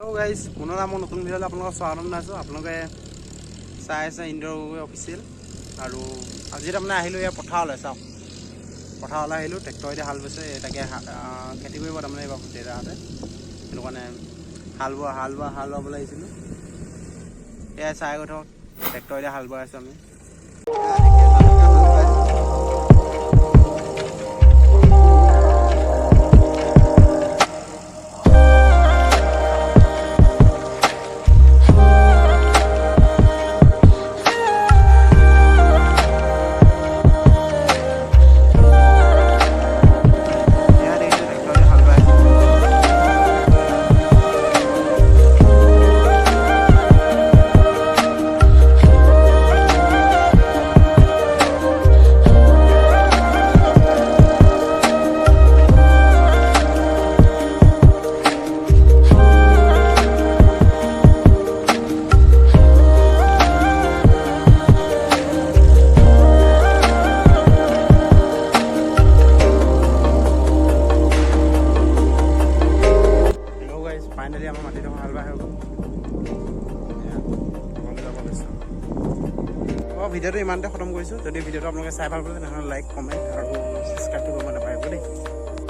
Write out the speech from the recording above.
Hello' guys, পুনৰ মই নতুন ভিডিঅ'লৈ আপোনালোকক স্বাগতম জনাইছোঁ। আপোনালোকে চাই আছে ইন্দ্ৰ গগৈ অফিচিয়েল। আৰু আজি তাৰমানে আহিলোঁ এয়া পথাৰলৈ। চাওক, পথাৰলৈ আহিলোঁ, ট্ৰেক্টৰেদি হাল বাইছে। তাকে খেতি কৰিব তাৰমানে এইবাৰ দেউতাহঁতে। সেইটো কাৰণে হাল বাবলৈ আহিছিলোঁ। এয়া চাই গৈ থাকক, ট্ৰেক্টৰেদি হাল বাই আছোঁ আমি। ফাইনেলি আমাৰ মাটিডোখৰ হাল বাই হৈ গ'ল। ভিডিঅ'টো ইমানতে খতম কৰিছোঁ। যদি ভিডিঅ'টো আপোনালোকে চাই ভাল পালে তেনেহ'লে লাইক, কমেণ্ট আৰু ছাবস্ক্ৰাইবটো কৰিব নাপাহৰিব দেই।